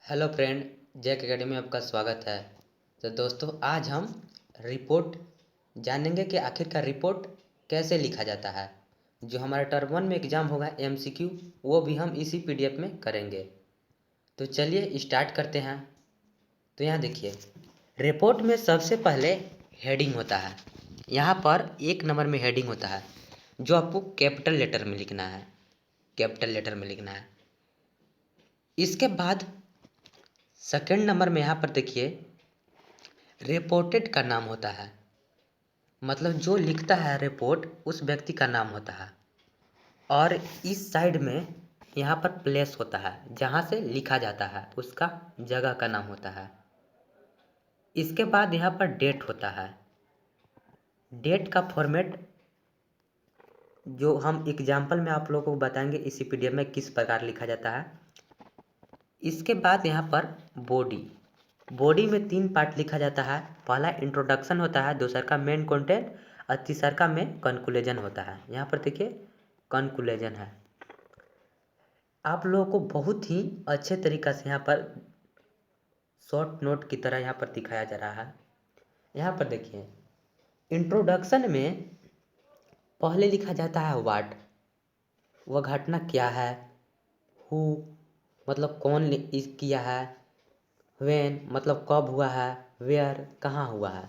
Hello friend, Jack academy में आपका स्वागत है। तो दोस्तों, आज हम रिपोर्ट जानेंगे कि आखिरकार रिपोर्ट कैसे लिखा जाता है। जो हमारा टर्म 1 में एग्ज़ाम होगा एमसीक्यू, वो भी हम इसी पीडीएफ में करेंगे। तो चलिए स्टार्ट करते हैं। तो यहाँ देखिए, रिपोर्ट में सबसे पहले हेडिंग होता है। यहाँ पर 1 नंबर में हेडिंग होता है, जो आपको कैपिटल लेटर में लिखना है। कैपिटल लेटर में लिखना है। इसके बाद सेकंड नंबर में यहाँ पर देखिए, रिपोर्टेड का नाम होता है। मतलब जो लिखता है रिपोर्ट, उस व्यक्ति का नाम होता है। और इस साइड में यहाँ पर प्लेस होता है, जहाँ से लिखा जाता है, उसका जगह का नाम होता है। इसके बाद यहाँ पर डेट होता है। डेट का फॉर्मेट जो हम एग्जाम्पल में आप लोगों को बताएंगे इसी पीडीएफ में किस प्रकार लिखा जाता है। इसके बाद यहाँ पर बॉडी। बॉडी में 3 पार्ट लिखा जाता है। पहला इंट्रोडक्शन होता है, दूसरा का मेन कंटेंट और तीसरा का में कंक्लूजन होता है। यहाँ पर देखिए कंक्लूजन है। आप लोगों को बहुत ही अच्छे तरीक़ा से यहाँ पर शॉर्ट नोट की तरह यहाँ पर दिखाया जा रहा है। यहाँ पर देखिए, इंट्रोडक्शन में पहले लिखा जाता है व्हाट, वह घटना क्या है। हु मतलब कौन किया है। व्हेन मतलब कब हुआ है। वेयर कहाँ हुआ है।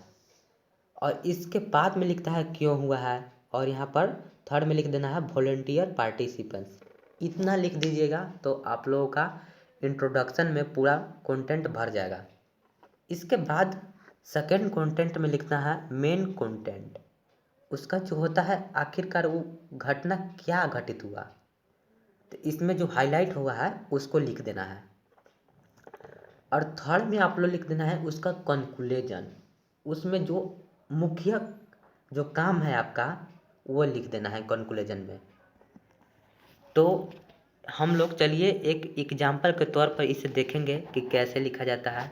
और इसके बाद में लिखता है क्यों हुआ है। और यहाँ पर थर्ड में लिख देना है वॉलंटियर पार्टिसिपेंट्स। इतना लिख दीजिएगा तो आप लोगों का इंट्रोडक्शन में पूरा कंटेंट भर जाएगा। इसके बाद सेकंड कंटेंट में लिखना है मेन कंटेंट। उसका जो होता है आखिरकार वो घटना क्या घटित हुआ, तो इसमें जो हाईलाइट हुआ है उसको लिख देना है। और थर्ड में आप लोग लिख देना है उसका कंक्लूजन। उसमें जो मुख्य जो काम है आपका, वो लिख देना है कंक्लूजन में। तो हम लोग चलिए एक एग्जाम्पल के तौर पर इसे देखेंगे कि कैसे लिखा जाता है।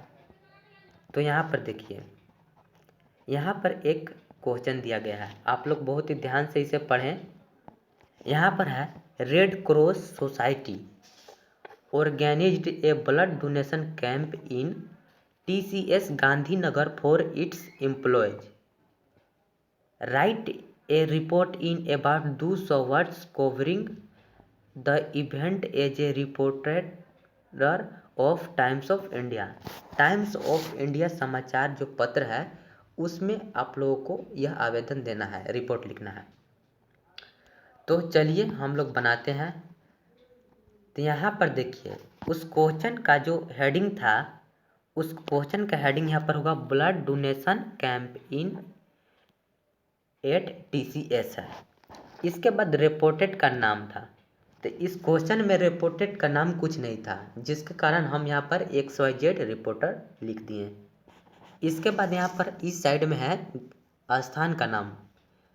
तो यहाँ पर देखिए, यहाँ पर एक क्वेश्चन दिया गया है, आप लोग बहुत ही ध्यान से इसे पढ़ें। यहाँ पर है red cross society organized a blood donation camp in TCS Gandhinagar for its employees. Write a report in about 200 words covering the event as a reporter of Times of India. Times of India समाचार जो पत्र है, उसमें आप लोगों को यह आवेदन देना है, रिपोर्ट लिखना है। तो चलिए हम लोग बनाते हैं। तो यहाँ पर देखिए, उस क्वेश्चन का जो हेडिंग था, उस क्वेश्चन का हेडिंग यहाँ पर होगा blood donation camp in at TCS है। इसके बाद रिपोर्टेड का नाम था। तो इस क्वेश्चन में रिपोर्टेड का नाम कुछ नहीं था, जिसके कारण हम यहाँ पर XYZ रिपोर्टर लिख दिए। इसके बाद यहाँ पर इस साइड में है स्थान का नाम।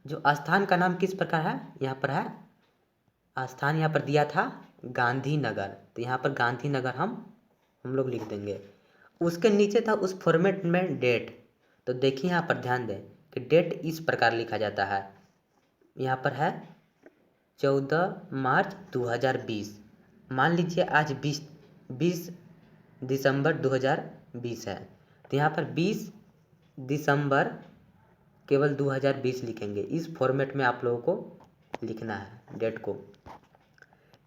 जो स्थान का नाम किस प्रकार है, यहाँ पर है स्थान यहाँ पर दिया था गांधीनगर, तो यहाँ पर गांधीनगर हम लोग लिख देंगे। उसके नीचे था उस फॉर्मेट में डेट। तो देखिए यहाँ पर ध्यान दें कि डेट इस प्रकार लिखा जाता है। यहाँ पर है 14 मार्च 2020। मान लीजिए आज 20 दिसंबर 2020 है, तो यहाँ पर 20 दिसंबर केवल 2020 लिखेंगे। इस फॉर्मेट में आप लोगों को लिखना है डेट को।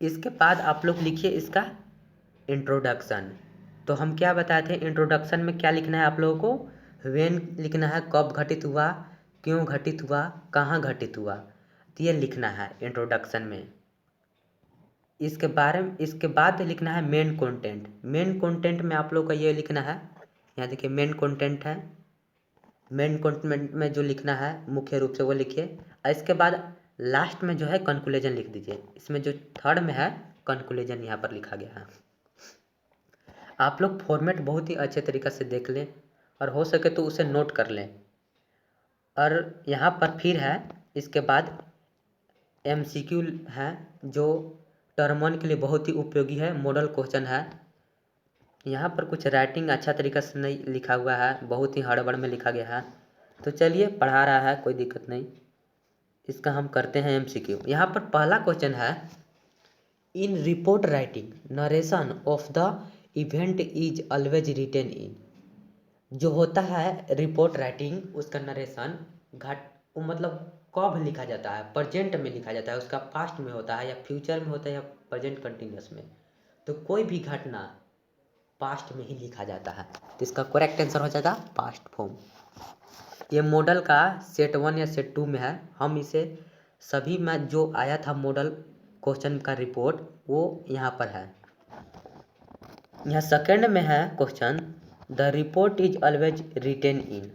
इसके बाद आप लोग लिखिए इसका इंट्रोडक्शन। तो हम क्या बताए थे, इंट्रोडक्शन में क्या लिखना है आप लोगों को, व्हेन लिखना है, कब घटित हुआ, क्यों घटित हुआ, कहाँ घटित हुआ, तो ये लिखना है इंट्रोडक्शन में। इसके बाद लिखना है मेन कंटेंट। मेन कंटेंट में आप लोग का ये लिखना है, यहाँ देखिए मेन कंटेंट है। मेन कंटेंट में जो लिखना है मुख्य रूप से वो लिखिए। और इसके बाद लास्ट में जो है कंक्लूजन लिख दीजिए। इसमें जो थर्ड में है कंक्लूजन यहाँ पर लिखा गया है। आप लोग फॉर्मेट बहुत ही अच्छे तरीक़े से देख लें और हो सके तो उसे नोट कर लें। और यहाँ पर फिर है इसके बाद MCQ है, जो टर्म 1 के लिए बहुत ही उपयोगी है, मॉडल क्वेश्चन है। यहाँ पर कुछ राइटिंग अच्छा तरीक़ा से नहीं लिखा हुआ है, बहुत ही हड़बड़ में लिखा गया है। तो चलिए पढ़ा रहा है, कोई दिक्कत नहीं। इसका हम करते हैं MCQ। यहाँ पर पहला क्वेश्चन है, in report writing narration of the event is always written in. जो होता है रिपोर्ट राइटिंग, उसका नरेशन वो मतलब कब लिखा जाता है, प्रेजेंट में लिखा जाता है, उसका पास्ट में होता है या फ्यूचर में होता है या प्रेजेंट कंटिन्यूस में। तो कोई भी घटना पास्ट में ही लिखा जाता है, तो इसका करेक्ट आंसर हो जाएगा पास्ट फॉर्म। ये मॉडल का सेट 1 या सेट 2 में है। हम इसे सभी में जो आया था मॉडल क्वेश्चन का रिपोर्ट वो यहाँ पर है। यहाँ सेकंड में है question, the report is always written in.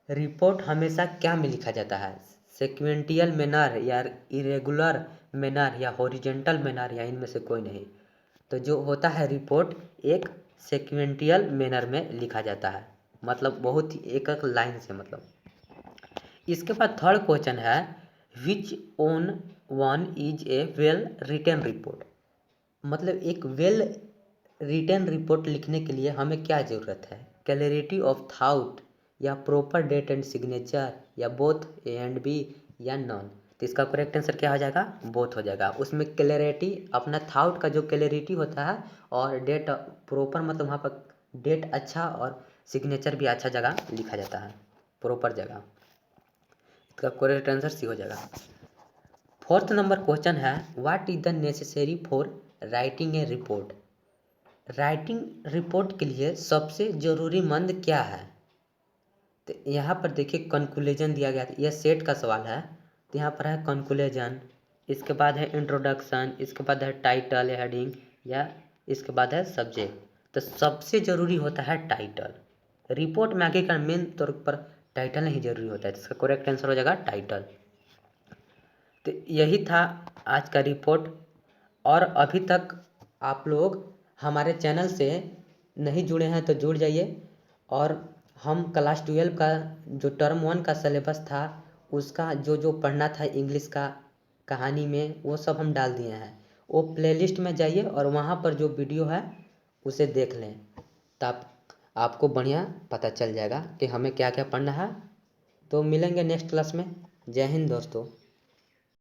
Report हमेशा क्या में लिखा जाता है, सेक्वेंटियल मैनर या इरेगुलर मैनर या हॉरिजेंटल मैनर या इनमें से कोई नहीं। तो जो होता है रिपोर्ट एक सेक्वेंटियल मैनर में लिखा जाता है, मतलब बहुत ही एक एक लाइन से मतलब। इसके बाद थर्ड क्वेश्चन है, which one one is a well written report. मतलब एक वेल रिटेन रिपोर्ट लिखने के लिए हमें क्या ज़रूरत है, क्लैरिटी ऑफ थाउट या प्रॉपर डेट एंड सिग्नेचर या बोथ ए एंड बी या नॉन। तो इसका करेक्ट आंसर क्या हो जाएगा, बोथ हो जाएगा। उसमें क्लैरिटी अपना थाउट का जो क्लैरिटी होता है और डेट प्रॉपर मतलब वहाँ पर डेट अच्छा और सिग्नेचर भी अच्छा जगह लिखा जाता है, प्रॉपर जगह। इसका करेक्ट आंसर सी हो जाएगा। फोर्थ नंबर क्वेश्चन है, what is the necessary for writing a report. Writing report के लिए सबसे ज़रूरीमंद क्या है। तो यहाँ पर देखिए कंक्लूजन दिया गया था, यह सेट का सवाल है। तो यहाँ पर है कंक्लूजन, इसके बाद है इंट्रोडक्शन, इसके बाद है टाइटल हेडिंग या इसके बाद है सब्जेक्ट। तो सबसे ज़रूरी होता है टाइटल। रिपोर्ट में आगे का मेन तौर पर टाइटल नहीं जरूरी होता है, तो इसका करेक्ट आंसर हो जाएगा टाइटल। तो यही था आज का रिपोर्ट। और अभी तक आप लोग हमारे चैनल से नहीं जुड़े हैं तो जुड़ जाइए। और हम क्लास 12 का जो टर्म 1 का सिलेबस था उसका जो जो पढ़ना था इंग्लिश का कहानी में वो सब हम डाल दिए हैं। वो प्लेलिस्ट में जाइए और वहाँ पर जो वीडियो है उसे देख लें, तब आपको बढ़िया पता चल जाएगा कि हमें क्या क्या पढ़ना है। तो मिलेंगे नेक्स्ट क्लास में। जय हिंद दोस्तों।